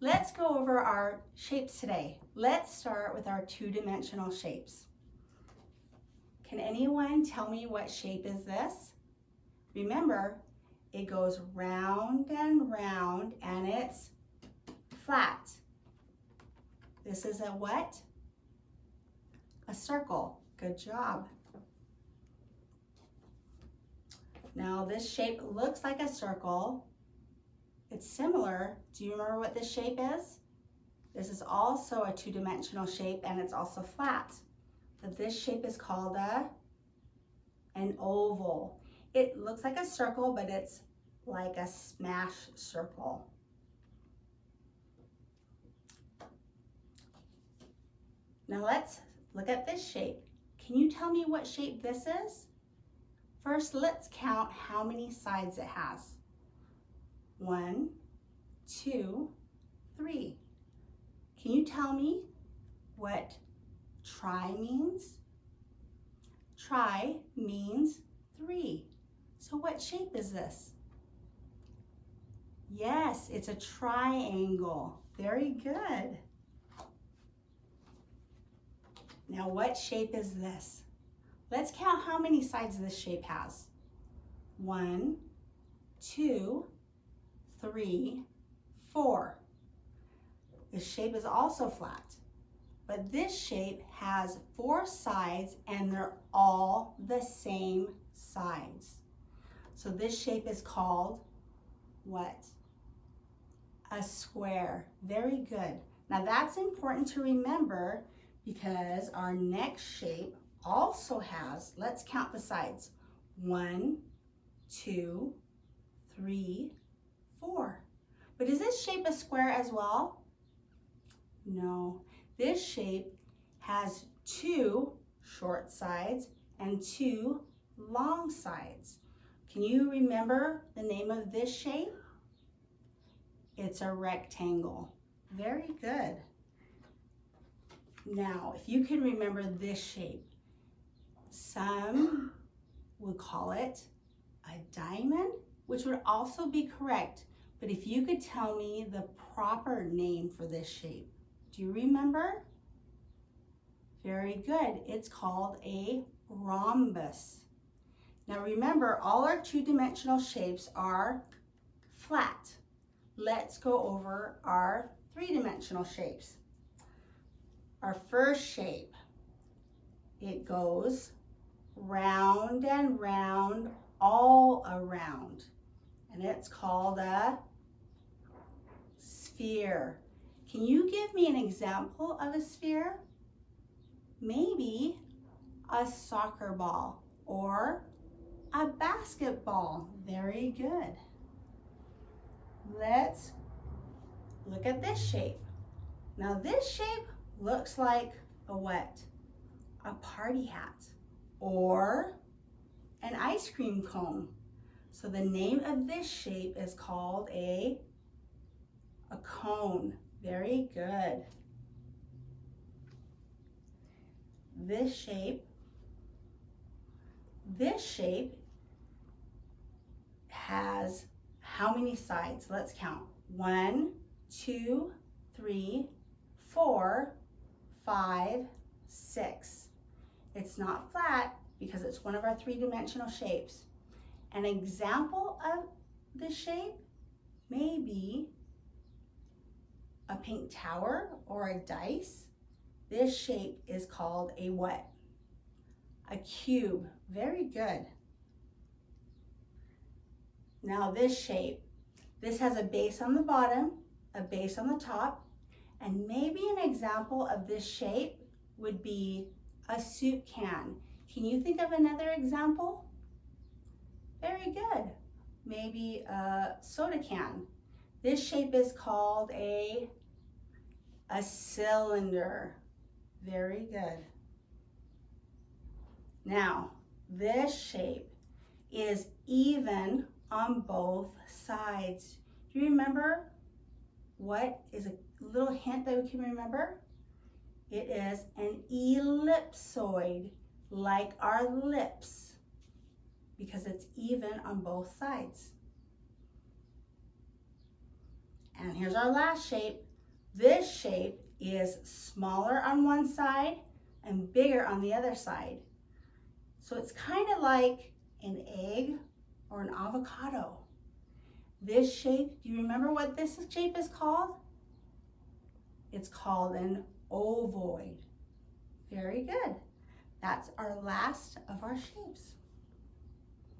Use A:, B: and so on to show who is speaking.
A: Let's go over our shapes today. Let's start with our two-dimensional shapes. Can anyone tell me what shape is this? Remember, it goes round and round and it's flat. This is a what? A circle. Good job. Now this shape looks like a circle. It's similar. Do you remember what this shape is? This is also a two-dimensional shape and it's also flat. But this shape is called an oval. It looks like a circle, but it's like a smash circle. Now let's look at this shape. Can you tell me what shape this is? First, let's count how many sides it has. 1, 2, 3. Can you tell me what tri means? Tri means 3. So what shape is this? Yes, it's a triangle. Very good. Now what shape is this? Let's count how many sides this shape has. 1, 2, 3, 4. This shape is also flat, but this shape has 4 sides and they're all the same sides. So this shape is called what? A square. Very good. Now that's important to remember because our next shape also has, let's count the sides. 1, 2, 3, 4. But is this shape a square as well? No. This shape has 2 short sides and 2 long sides. Can you remember the name of this shape? It's a rectangle. Very good. Now, if you can remember this shape, some would call it a diamond, which would also be correct. But if you could tell me the proper name for this shape, do you remember? Very good. It's called a rhombus. Now remember, all our two-dimensional shapes are flat. Let's go over our three-dimensional shapes. Our first shape, it goes round and round all around, and it's called a sphere. Can you give me an example of a sphere? Maybe a soccer ball or a basketball. Very good. Let's look at this shape. Now this shape looks like a what? A party hat or an ice cream cone. So the name of this shape is called a cone. Very good. This shape has how many sides? Let's count. 1, 2, 3, 4, 5, 6. It's not flat because it's one of our three-dimensional shapes. An example of the shape may be a pink tower or a dice. This shape is called a what? A cube. Very good. Now this shape, this has a base on the bottom, a base on the top, and maybe an example of this shape would be a soup can. Can you think of another example? Very good. Maybe a soda can. This shape is called a cylinder. Very good. Now, this shape is even on both sides. Do you remember what is a little hint that we can remember? It is an ellipsoid, like our lips, because it's even on both sides. And here's our last shape. This shape is smaller on one side and bigger on the other side. So it's kind of like an egg or an avocado. This shape, do you remember what this shape is called? It's called an ovoid. Very good. That's our last of our shapes.